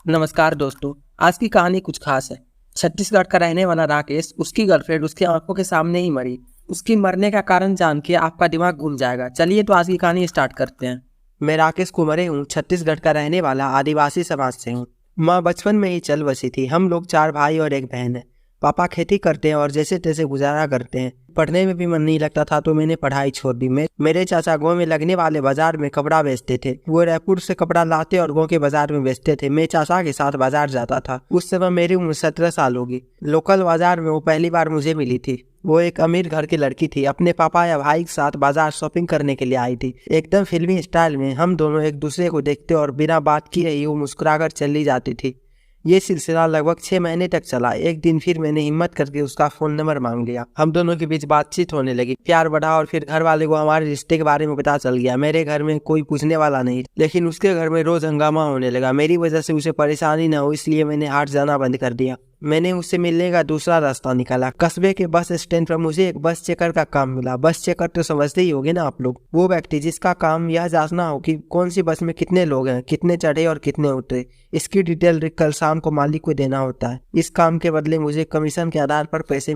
नमस्कार दोस्तों। आज की कहानी कुछ खास है। छत्तीसगढ़ का रहने वाला राकेश, उसकी गर्लफ्रेंड उसकी आंखों के सामने ही मरी। उसकी मरने का कारण जान के आपका दिमाग घूम जाएगा। चलिए तो आज की कहानी स्टार्ट करते हैं। मैं राकेश कुमारे हूँ, छत्तीसगढ़ का रहने वाला आदिवासी समाज से हूँ। माँ बचपन में ही चल बसी थी। हम लोग 4 भाई और एक बहन है। पापा खेती करते हैं और जैसे तैसे गुजारा करते हैं। पढ़ने में भी मन नहीं लगता था तो मैंने पढ़ाई छोड़ दी। मेरे चाचा गाँव में लगने वाले बाजार में कपड़ा बेचते थे। वो रायपुर से कपड़ा लाते और गाँव के बाजार में बेचते थे। मैं चाचा के साथ बाजार जाता था। उस समय मेरी उम्र 17 साल होगी। लोकल बाजार में वो पहली बार मुझे मिली थी। वो एक अमीर घर की लड़की थी। अपने पापा या भाई के साथ बाजार शॉपिंग करने के लिए आई थी। एकदम फिल्मी स्टाइल में हम दोनों एक दूसरे को देखते और बिना बात किए ही वो मुस्कुराकर चली जाती थी। ये सिलसिला लगभग 6 महीने तक चला। एक दिन फिर मैंने हिम्मत करके उसका फोन नंबर मांग लिया। हम दोनों के बीच बातचीत होने लगी। प्यार बढ़ा और फिर घर वाले को हमारे रिश्ते के बारे में पता चल गया। मेरे घर में कोई पूछने वाला नहीं, लेकिन उसके घर में रोज हंगामा होने लगा। मेरी वजह से उसे परेशानी न हो इसलिए मैंने हाट जाना बंद कर दिया। मैंने उससे मिलने का दूसरा रास्ता निकाला। कस्बे के बस स्टैंड पर मुझे एक बस चेकर का काम मिला। बस चेकर तो समझते ही होगे ना आप लोग, वो व्यक्ति जिसका काम यह जांचना हो कि कौन सी बस में कितने लोग हैं, कितने चढ़े और कितने उतरे। इसकी डिटेल कल शाम को मालिक को देना होता है। इस काम के बदले मुझे कमीशन के आधार पर पैसे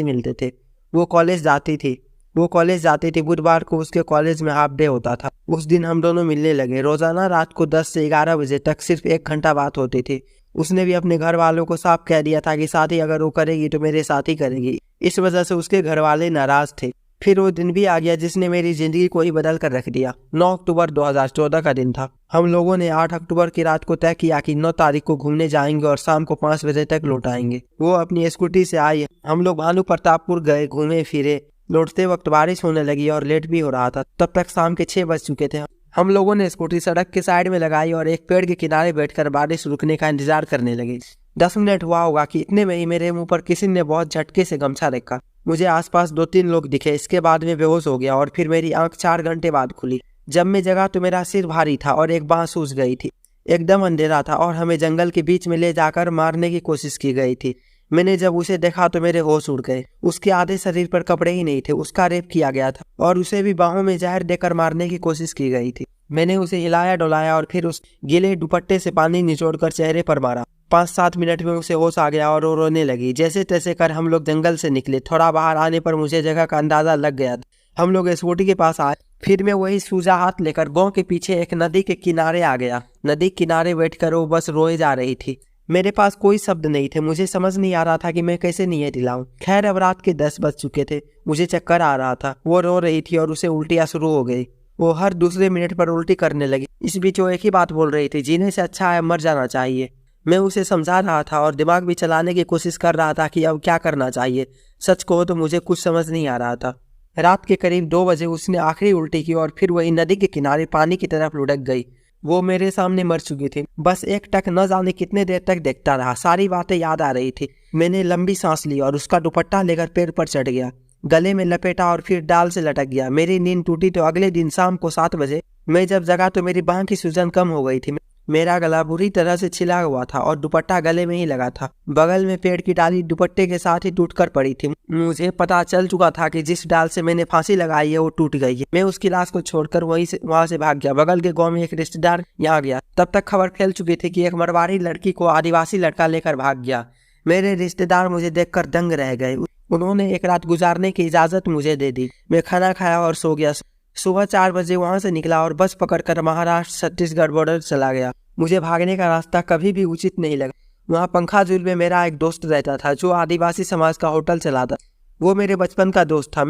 मिलते थे। वो कॉलेज जाती थी। बुधवार को उसके कॉलेज में हाफ डे होता था। उस दिन हम दोनों मिलने लगे। रोजाना रात को 10 से 11 बजे तक सिर्फ 1 घंटा बात होती थी। उसने भी अपने घर वालों को साफ कह दिया था कि शादी अगर वो करेगी तो मेरे साथ ही करेगी। इस वजह से उसके घर वाले नाराज थे। फिर वो दिन भी आ गया जिसने मेरी जिंदगी को ही बदल कर रख दिया। 9 अक्टूबर 2014 का दिन था। हम लोगों ने 8 अक्टूबर की रात को तय किया कि 9 तारीख को घूमने जाएंगे और शाम को 5 बजे तक लौट आएंगे। वो अपनी स्कूटी से आई। हम लोग भानु प्रतापपुर गए, घूमे फिरे। लौटते वक्त बारिश होने लगी और लेट भी हो रहा था। तब तक शाम के 6 बज चुके थे। हम लोगों ने स्कूटी सड़क के साइड में लगाई और एक पेड़ के किनारे बैठकर बारिश रुकने का इंतजार करने लगे। 10 मिनट हुआ होगा कि इतने में ही मेरे मुंह पर किसी ने बहुत झटके से गमछा रखा। मुझे आसपास 2-3 लोग दिखे। इसके बाद में बेहोश हो गया और फिर मेरी आंख 4 घंटे बाद खुली। जब मैं जगा तो मेरा सिर भारी था और एक बांह सूज गई थी। एकदम अंधेरा था और हमें जंगल के बीच में ले जाकर मारने की कोशिश की गई थी। मैंने जब उसे देखा तो मेरे होश उड़ गए। उसके आधे शरीर पर कपड़े ही नहीं थे। उसका रेप किया गया था और उसे भी बाहों में जहर देकर मारने की कोशिश की गई थी। मैंने उसे हिलाया डुलाया और फिर उस गीले दुपट्टे से पानी निचोड़कर चेहरे पर मारा। 5-7 मिनट में उसे होश आ गया और वो रोने लगी। जैसे तैसे कर हम लोग जंगल से निकले। थोड़ा बाहर आने पर मुझे जगह का अंदाजा लग गया। हम लोग स्कूटी के पास आए। फिर मैं वही सूजा हाथ लेकर गांव के पीछे एक नदी के किनारे आ गया। नदी किनारे बैठकर वो बस रोए जा रही थी। मेरे पास कोई शब्द नहीं थे। मुझे समझ नहीं आ रहा था कि मैं कैसे नीयत दिलाऊं। खैर, अब रात के 10 बज चुके थे। मुझे चक्कर आ रहा था। वो रो रही थी और उसे उल्टियां शुरू हो गई। वो हर दूसरे मिनट पर उल्टी करने लगी। इस बीच वो एक ही बात बोल रही थी, जीने से अच्छा है मर जाना चाहिए। मैं उसे समझा रहा था और दिमाग भी चलाने की कोशिश कर रहा था कि अब क्या करना चाहिए। सच कहो तो मुझे कुछ समझ नहीं आ रहा था। रात के करीब 2 बजे उसने आखिरी उल्टी की और फिर वही नदी के किनारे पानी की तरफ लुढ़क गई। वो मेरे सामने मर चुकी थी। बस एक टक न जाने कितने देर तक देखता रहा। सारी बातें याद आ रही थी। मैंने लंबी सांस ली और उसका दुपट्टा लेकर पेड़ पर चढ़ गया। गले में लपेटा और फिर डाल से लटक गया। मेरी नींद टूटी तो अगले दिन शाम को 7 बजे मैं जब जगा तो मेरी बांह की सूजन कम हो गई थी। मेरा गला बुरी तरह से छिला हुआ था और दुपट्टा गले में ही लगा था। बगल में पेड़ की डाली दुपट्टे के साथ ही टूटकर पड़ी थी। मुझे पता चल चुका था कि जिस डाल से मैंने फांसी लगाई है वो टूट गई है। मैं उसकी लाश को छोड़कर वहां से भाग गया। बगल के गांव में एक रिश्तेदार यहाँ गया। तब तक खबर फैल चुकी थी कि एक मरवाड़ी लड़की को आदिवासी लड़का लेकर भाग गया। मेरे रिश्तेदार मुझे देखकर दंग रह गए। उन्होंने एक रात गुजारने की इजाजत मुझे दे दी। मैं खाना खाया और सो गया। सुबह 4 बजे वहां से निकला और बस पकड़कर महाराष्ट्र छत्तीसगढ़ बॉर्डर चला गया। मुझे भागने का रास्ता कभी भी उचित नहीं लगा। वहाँ पंखा झूल में मेरा एक दोस्त रहता था जो आदिवासी समाज का होटल चलाता। वो मेरे बचपन का दोस्त था।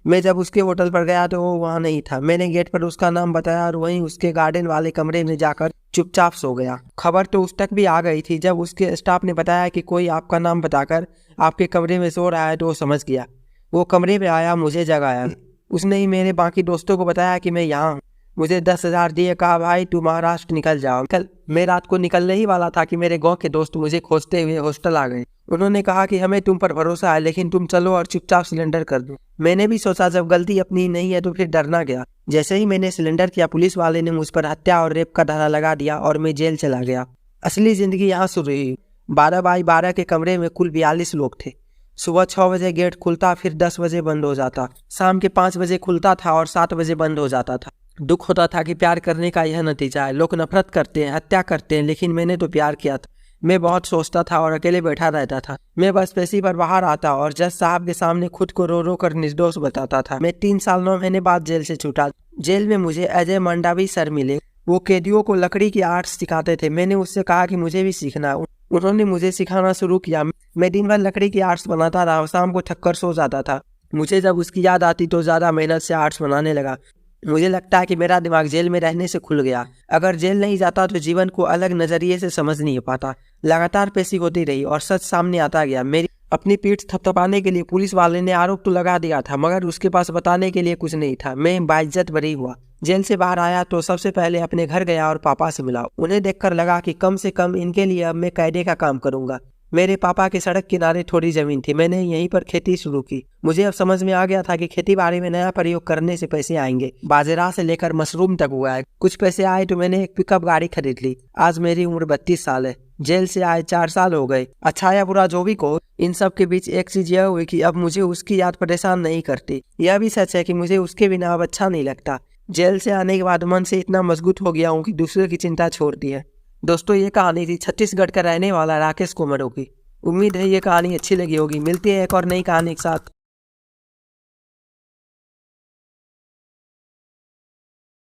मैं जब उसके होटल पर गया तो वो वहाँ नहीं था। मैंने गेट पर उसका नाम बताया और वहीं उसके गार्डन वाले कमरे में जाकर चुपचाप सो गया। खबर तो उस तक भी आ गई थी। जब उसके स्टाफ ने बताया कि कोई आपका नाम बताकर आपके कमरे में सो रहा है तो वो समझ गया। वो कमरे में आया, मुझे जगाया। उसने ही मेरे बाकी दोस्तों को बताया कि मैं यहाँ हूँ। मुझे 10,000 दिए, कहा भाई तू महाराष्ट्र निकल जाओ। कल मैं रात को निकलने ही वाला था कि मेरे गांव के दोस्त मुझे खोजते हुए हॉस्टल आ गए। उन्होंने कहा कि हमें तुम पर भरोसा है, लेकिन तुम चलो और चुपचाप सिलेंडर कर दो। मैंने भी सोचा जब गलती अपनी नहीं है तो फिर डरना गया। जैसे ही मैंने सिलेंडर किया पुलिस वाले ने मुझ पर हत्या और रेप का धारा लगा दिया और मैं जेल चला गया। असली जिंदगी यहाँ शुरू हुई। 12x12 के कमरे में कुल 42 लोग थे। सुबह 6 बजे गेट खुलता, फिर 10 बजे बंद हो जाता। शाम के 5 बजे खुलता था और 7 बजे बंद हो जाता था। दुख होता था कि प्यार करने का यह नतीजा है। लोग नफरत करते हैं, हत्या करते हैं, लेकिन मैंने तो प्यार किया था। मैं बहुत सोचता था और अकेले बैठा रहता था। मैं बस पेशी पर बाहर आता और जज साहब के सामने खुद को रो रो कर निर्दोष बताता था। मैं 3 साल 9 महीने बाद जेल से छूटा। जेल में मुझे अजय मंडावी सर मिले। वो कैदियों को लकड़ी की आर्ट सिखाते थे। मैंने उससे कहा कि मुझे भी सीखना है। उन्होंने मुझे सिखाना शुरू किया। मैं दिन भर लकड़ी की आर्ट्स बनाता रहा और शाम को थक कर सो जाता था। मुझे जब उसकी याद आती तो ज़्यादा मेहनत से आर्ट्स बनाने लगा। मुझे लगता है कि मेरा दिमाग जेल में रहने से खुल गया। अगर जेल नहीं जाता तो जीवन को अलग नज़रिए से समझ नहीं पाता। लगातार पेशी होती रही और सच सामने आता गया। मेरी अपनी पीठ थपथपाने के लिए पुलिस वाले ने आरोप तो लगा दिया था, मगर उसके पास बताने के लिए कुछ नहीं था। मैं बाइज्जत बरी हुआ। जेल से बाहर आया तो सबसे पहले अपने घर गया और पापा से मिला। उन्हें देखकर लगा कि कम से कम इनके लिए अब मैं कैदे का काम करूंगा। मेरे पापा के सड़क किनारे थोड़ी जमीन थी। मैंने यहीं पर खेती शुरू की। मुझे अब समझ में आ गया था कि खेती बाड़ी में नया प्रयोग करने से पैसे आएंगे। बाजरा से लेकर मशरूम तक हुआ है। कुछ पैसे आए तो मैंने एक पिकअप गाड़ी खरीद ली। आज मेरी उम्र 32 साल है। जेल से आए 4 साल हो गए। अच्छा या बुरा जो भी को, इन सब के बीच एक चीज यह हुई कि अब मुझे उसकी याद परेशान नहीं करती। यह भी सच है कि मुझे उसके बिना अब अच्छा नहीं लगता। जेल से आने के बाद मन से इतना मजबूत हो गया हूँ कि दूसरे की चिंता छोड़ दी है। दोस्तों, ये कहानी थी छत्तीसगढ़ का रहने वाला राकेश कुमारों की। उम्मीद है ये कहानी अच्छी लगी होगी। मिलती है एक और नई कहानी के साथ।